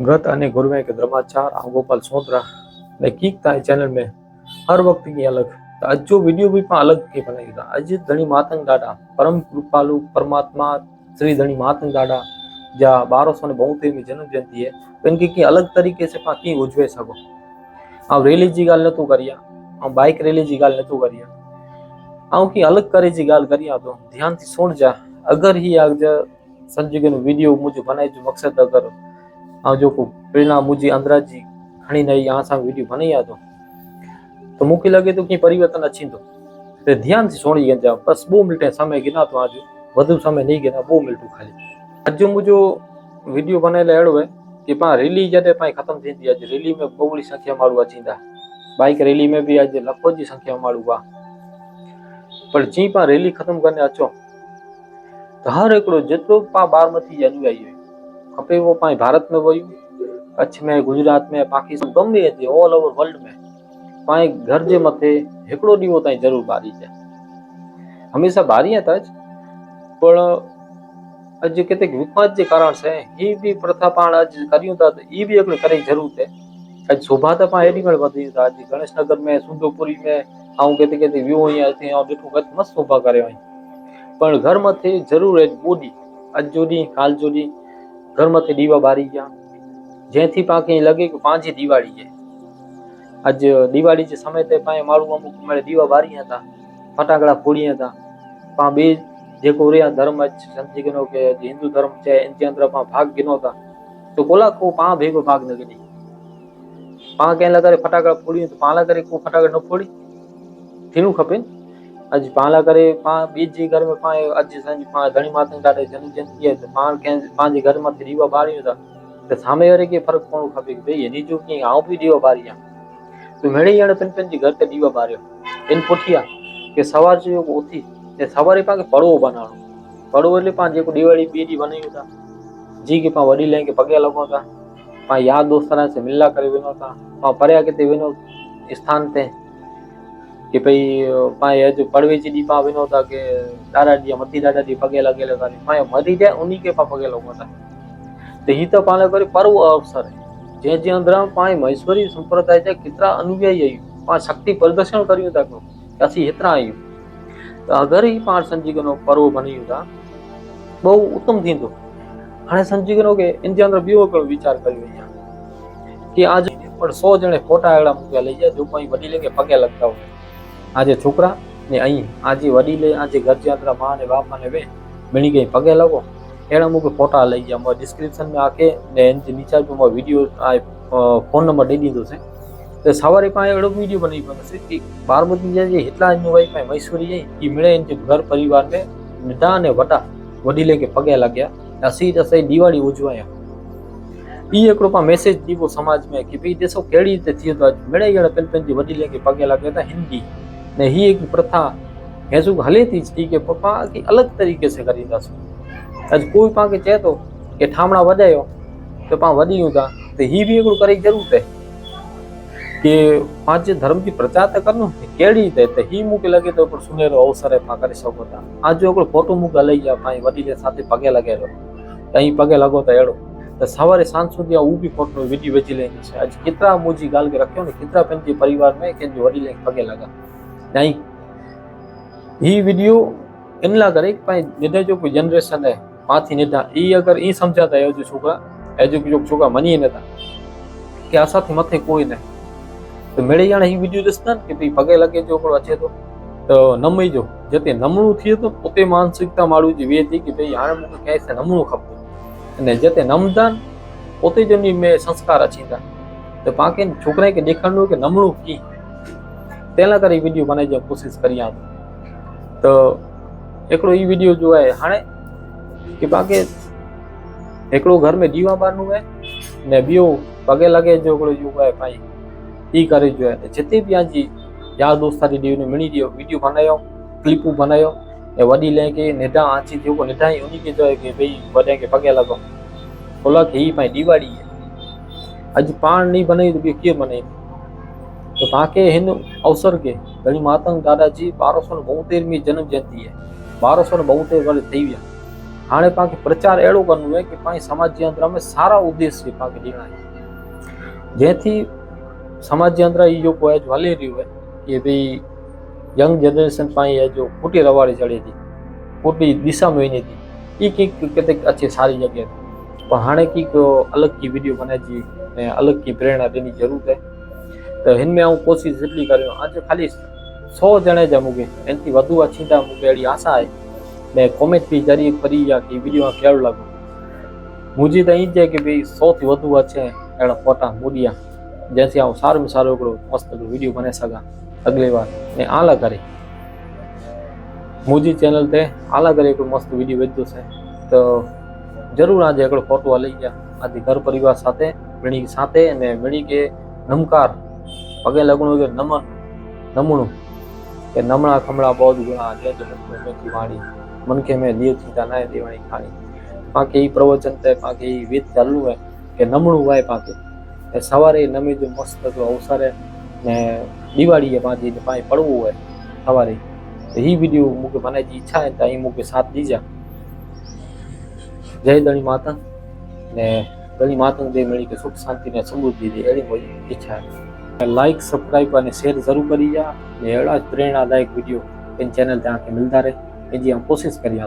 गत अने गुरवे के द्रमाचार गोपाल सोतरा कीकता चैनल में हर वक्त की अलग तो आज जो वीडियो भी अलग की बनाई था आज धनी मातंग दादा परम कृपालु परमात्मा श्री धनी मातंग दादा जा 1272 जन्म जयंती है तो इनकी की अलग तरीके से पा की उजवे सको आ रैली जी गाल नतु करिया आ बाइक रैली जी गाल नतु करिया आ की अलग करे जी गाल करिया तो ध्यान थी सुन जा अगर ही आज संजय नो वीडियो मुझे बनाई जो मकसद अगर आ जो को प्रेरणा मुझे अंदराजी खणी नहीं यहाँ सा वीडियो बनाई तो मुख्य लगे तो कि परिवर्तन अच्छी तो ध्यान से सुनी गया बस 2 मिनट समय गिना तो आज વધુ समय नहीं गिना 2 मिनट खाली आज जो मुझे वीडियो बनाए अड़ो है कि पा रैली जैसे पाई खत्म थी आज रैली में बहुड़ी संख्या माण्हू अचींदा बाइक रैली में भी आज लखों जी संख्या माण्हू हुआ पर जी पा रैली खत्म करने अचो तो हर एक जेतरो पा बारमती अनुयायी खपे वो पाए भारत में वही कच्छ में गुजरात में पाकिस्तान गमे थी ऑल ओवर वर्ल्ड में पाए घर जे मथे एकड़ो दीवो ताई जरूर बारी जाए हमेशा बारी था पण अज केते विवाद के कारण से ये भी प्रथा पाण आज करियो था ये भी एकड़े करे जरूरत है आज शोभा तो पा एडी में वधी था आज गणेश नगर में सुंदोपुरी में आऊं केते केते व्यू ही आते हैं और देखो कत मस्त शोभा करे वही पण घर मथे जरूर है बोडी आज जोडी काल जोडी घर मथे दीवा बारी गया जेथी पाके लगे कि पांच दिवाड़ी है आज दिवाड़ी के समय ते पाए मारू अमुक मेरे दीवा बारी था फटाकड़ा फोड़ी था पा बे जेको रे धर्म संति गिनो के हिंदू धर्म है इनके अंदर पा भाग गिनो था तो कोला को पा भेगो भाग न गिनी पा के लगा फटाकड़ा फोड़ी तो पाला करे को फटाकड़ा न फोड़ी थीनु खपे आज पाला करे पा बीज जी घर में पाए आज संज पा धनी मातंग दादे जन्म जयंती है तो पा के पांच घर में दीवा बारी था तो सामे वाले के फर्क कोण खपे भाई एनी जो कि आऊं भी दीवा बारिया तो मेरे याने पिन पिन जी घर ते दीवा बारियो इन पुठिया के सवार जो उठी ते सवारे पा के पड़ो बनाणो पड़ो એટલે पा जेको दिवाली बीडी बनायो था जी के पा वडी लेके पगे लगो था पा यार दोस्ताना से मिलना करे वेनो था पा पर्या के ते वेनो स्थान ते कि भाई पाए जो पड़वे जी दी पा वेनो था के दादा दी मती दादा दी पगे लगे लगा पाए मती दे उन्हीं के पा पगे लगो था तो ही तो पाले करे पर्व अवसर है जे जे अंदर पाए महेश्वरी संप्रदाय जे कितना अनुयायी आयु पा शक्ति प्रदर्शन करियो था को असी इतना आयु तो अगर ही पाण संजीगनो पर्व बनियो था बहु उत्तम थींदो हाणे संजीगनो के इन जे अंदर बियो को विचार करियो या कि आज पर 100 जणे फोटा एड़ा मुके लई जा जो कोई वडी लेके पगे लगता हो आज छोकरा ने अई आज वडी ले आज घर जे अंदर मां ने बापा ने वे बणी के पगे लगो एड़ा मुके फोटा लई जा मो डिस्क्रिप्शन में आके ने इन नीचे जो मो वीडियो आ फोन नंबर दे दीदो छे तो सवारे पाए एड़ो वीडियो बनी बने कि बारमती जे हितला अनुयायी पाए मैसूरी जे ई मिले इन घर परिवार में निदा ने वटा वडी लेके पगे लाग्या असी जसे दिवाली उजवाया ई एकड़ो पा मैसेज दीवो समाज में कि भाई देसो केड़ी ते थियो तो मिले एड़ा पिन पिन जी वडी लेके पगे लाग्या था हिंदी ने ही एक प्रथा हेसु हले थी के पप्पा की अलग तरीके से करींदा आज कोई पा के चाहे तो कि ठामड़ा वजायो तो पा वडियूं था तो ही भी एकड़ो करे जरूरत है कि पांच धर्म की प्रचार तो करनो केड़ी थे तो ही मुके लगे तो पर सुनेरो अवसर है पा करे सको था आज जो एकड़ो फोटो मुके लई जा पाई वडी ले साथे पगे लगे रो कहीं पगे लगो तो एड़ो तो सवारे सांझ सुधी ऊ भी फोटो वीडियो वेची ले आज कितना मुजी गाल के रखियो ने कितना पंजे परिवार में के जो वडी ले पगे लगा नहीं ही वीडियो इनला करे पाई निडे जो कोई जनरेशन है पाथी निडा ई अगर ई समझाता है जो छोकरा जो छोकरा मनी न था कि आसा थी मथे कोई नहीं तो मेरे याने ही वीडियो दसता कि भाई पगे लगे जो को अच्छे तो नमई जो जते नमणू थी तो पोते मानसिकता मारू जी वे थी कि भाई हाणे मुके कैसे नमणू खपतो અને जते नमदान पोते जनी में संस्कार अच्छी था तो पाके छोकरा के देखाणो के नमणू की तेला करे वीडियो बनाई जो कोशिश करिया तो एकड़ो ई वीडियो जो है हाणे कि पाके एकड़ो घर में दीवा बारनु है ने बियो पगे लगे जो जो है भाई ई करे जो है जते भी आज यार दोस्तारी दी ने मिणी दियो वीडियो बनायो क्लिप बनायो ए वडी लेके नेता आची जो को नेता उन्हीं के जो है कि भाई वडे के पगे लगो बोला कि ही भाई दिवाली है आज पान नहीं बने तो के बने तो पाके हिन अवसर के धनी मातंग दादाजी 1272 में जन्म जयंती है 1272 वर्ष थी गया हाणे पाण प्रचार अहिड़ो करणो है कि पाण समाज जे अंदर में सारा उद्देश्य पाण ॾियणा आहिनि जंहिंथी समाज जे अंदर इहो को जो हले रहियो है कि भई यंग जनरेशन पाण जो खोटी रवाड़े चढ़े थी, खोटी दिशा में वञे थी, किथे अचे सारी जगह पर हाणे की अलग की वीडियो बनाइजी ऐं अलग की प्रेरणा ॾियणी ज़रूरत है। तो हिनमें आउं कोशिश एतरी करियो अॼु खाली 100 ॼणे जा मूंखे एनथी वधु अचींदा मूंखे अहिड़ी आशा आहे ने कॉमेंट के जरिए करी या कि वीडियो कहिड़ो लॻो मुंहिंजी त ईअं आहे कि भई 100 थी वधु अचे अहिड़ा फोटा मूं जैसे आउं सारो में सारो हिकिड़ो मस्त वीडियो बनाए सघां अॻिले बार ऐं आला करे मुंहिंजी चैनल ते आला करे हिकिड़ो मस्त वीडियो विझोसीं तो ज़रूरु आज हिकिड़ो फोटो हली गया आदि घर परिवार साथे विणी साथे अने विणी के नमकार पगे लगणो के नमणो के नमणा खमणा बहुत गुणा जय जगत में वाणी मनखे में देव थीता न देवाणी खाणी पाके ही प्रवचन ते पाके ही वेद चालू है के नमणो वाय पाके सवारे नमे जो मस्त जो अवसर है ने दिवाड़ी है पाजी पाए पड़वो है सवारे तो ही वीडियो मुझे बनाने की इच्छा है ताई मुझे साथ दीजा। जय धनी माता ने धनी माता दे मिली के सुख शांति ने समृद्धि दे एड़ी मुझे इच्छा है। लाइक सब्सक्राइब और शेयर जरूर करिए। एड़ा प्रेरणादायक वीडियो इन चैनल ते आके मिलता रहे जी हम कोशिश करिए।